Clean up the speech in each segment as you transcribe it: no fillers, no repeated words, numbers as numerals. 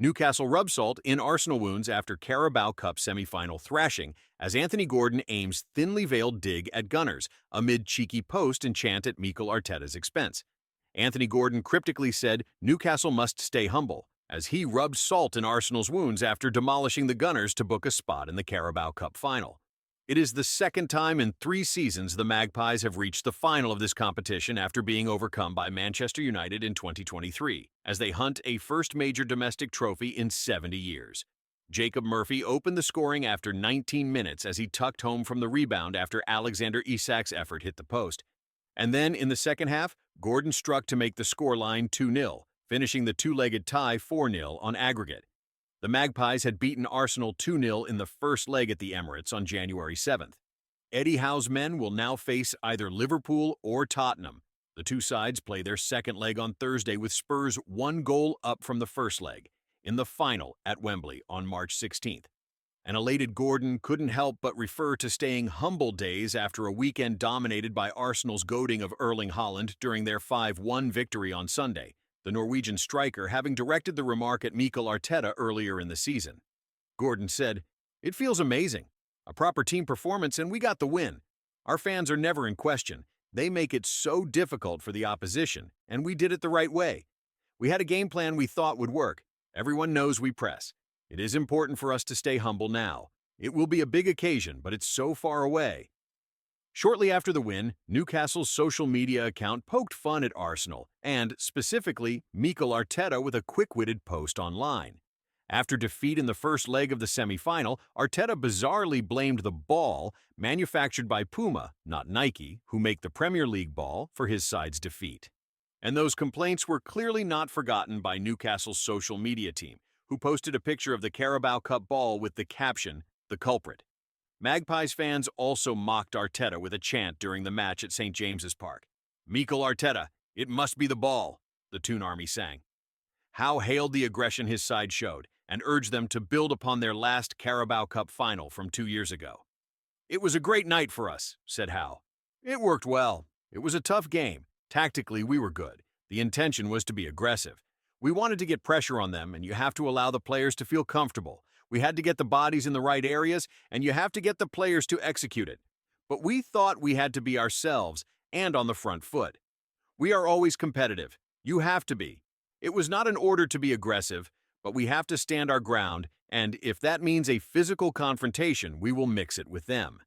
Newcastle rub salt in Arsenal wounds after Carabao Cup semi-final thrashing as Anthony Gordon aims thinly veiled dig at Gunners amid cheeky post and chant at Mikel Arteta's expense. Anthony Gordon cryptically said Newcastle must stay humble, as he rubbed salt in Arsenal's wounds after demolishing the Gunners to book a spot in the Carabao Cup final. It is the second time in 3 seasons the Magpies have reached the final of this competition after being overcome by Manchester United in 2023, as they hunt a first major domestic trophy in 70 years. Jacob Murphy opened the scoring after 19 minutes as he tucked home from the rebound after Alexander Isak's effort hit the post. And then, in the second half, Gordon struck to make the scoreline 2-0, finishing the two-legged tie 4-0 on aggregate. The Magpies had beaten Arsenal 2-0 in the first leg at the Emirates on January 7th. Eddie Howe's men will now face either Liverpool or Tottenham. The two sides play their second leg on Thursday with Spurs 1 goal up from the first leg, in the final at Wembley on March 16th. An elated Gordon couldn't help but refer to staying humble days after a weekend dominated by Arsenal's goading of Erling Haaland during their 5-1 victory on Sunday, the Norwegian striker having directed the remark at Mikel Arteta earlier in the season. Gordon said, "It feels amazing. A proper team performance and we got the win. Our fans are never in question. They make it so difficult for the opposition, and we did it the right way. We had a game plan we thought would work. Everyone knows we press. It is important for us to stay humble now. It will be a big occasion, but it's so far away." Shortly after the win, Newcastle's social media account poked fun at Arsenal and, specifically, Mikel Arteta with a quick-witted post online. After defeat in the first leg of the semi-final, Arteta bizarrely blamed the ball, manufactured by Puma, not Nike, who make the Premier League ball, for his side's defeat. And those complaints were clearly not forgotten by Newcastle's social media team, who posted a picture of the Carabao Cup ball with the caption, "The culprit." Magpies fans also mocked Arteta with a chant during the match at St. James's Park. "Mikel Arteta, it must be the ball," the Toon Army sang. Howe hailed the aggression his side showed and urged them to build upon their last Carabao Cup final from 2 years ago. "It was a great night for us," said Howe. "It worked well. It was a tough game. Tactically, we were good. The intention was to be aggressive. We wanted to get pressure on them, and you have to allow the players to feel comfortable. We had to get the bodies in the right areas, and you have to get the players to execute it. But we thought we had to be ourselves and on the front foot. We are always competitive. You have to be. It was not an order to be aggressive, but we have to stand our ground, and if that means a physical confrontation, we will mix it with them.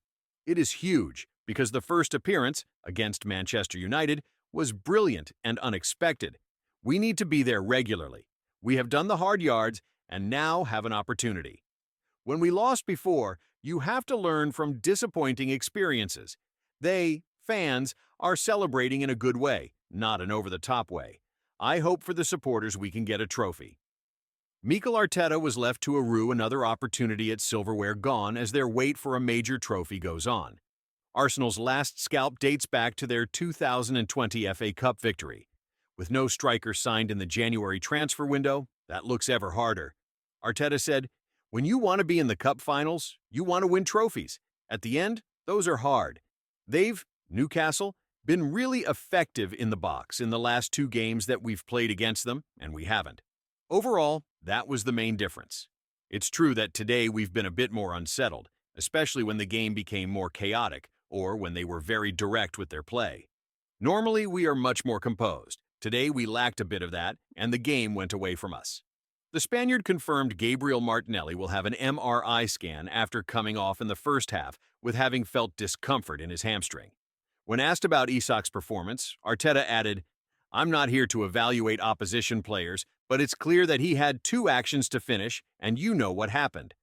It is huge, because the first appearance, against Manchester United, was brilliant and unexpected. We need to be there regularly. We have done the hard yards, and now have an opportunity. When we lost before, you have to learn from disappointing experiences. They, fans, are celebrating in a good way, not an over-the-top way. I hope for the supporters we can get a trophy." Mikel Arteta was left to rue another opportunity at silverware gone as their wait for a major trophy goes on. Arsenal's last scalp dates back to their 2020 FA Cup victory. With no striker signed in the January transfer window, that looks ever harder. Arteta said, "When you want to be in the cup finals, you want to win trophies. At the end, those are hard. They've, Newcastle, been really effective in the box in the last 2 games that we've played against them, and we haven't. Overall, that was the main difference. It's true that today we've been a bit more unsettled, especially when the game became more chaotic or when they were very direct with their play. Normally, we are much more composed. Today, we lacked a bit of that, and the game went away from us." The Spaniard confirmed Gabriel Martinelli will have an MRI scan after coming off in the first half with having felt discomfort in his hamstring. When asked about Isak's performance, Arteta added, "I'm not here to evaluate opposition players, but it's clear that he had 2 actions to finish, and you know what happened.